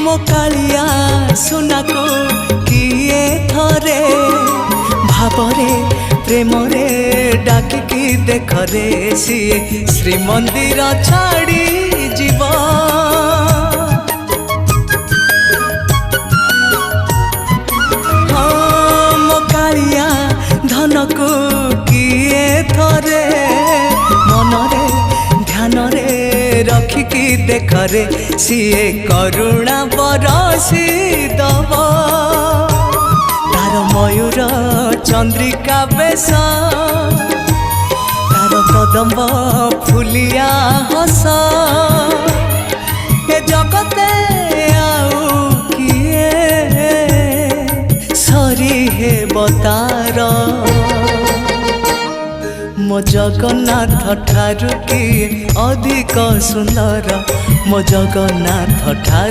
मो कालिया सुना को किए थरे भावरे प्रेम रे डाकिकी देखरे सीए श्रीमंदिर छाड़ी जीव हाँ मो कालिया धन को किए थरे मनरे ध्यान रे रखिकी देखरे सीए करुणा बरसी दब तार मयूर चंद्रिका बेश तार कदम्ब फुलिया हस ए जगते आउ किए सरी हे बतार मो जगन्नाथ ठारू किए अधिक सुंदर मो जगन्नाथ ठारू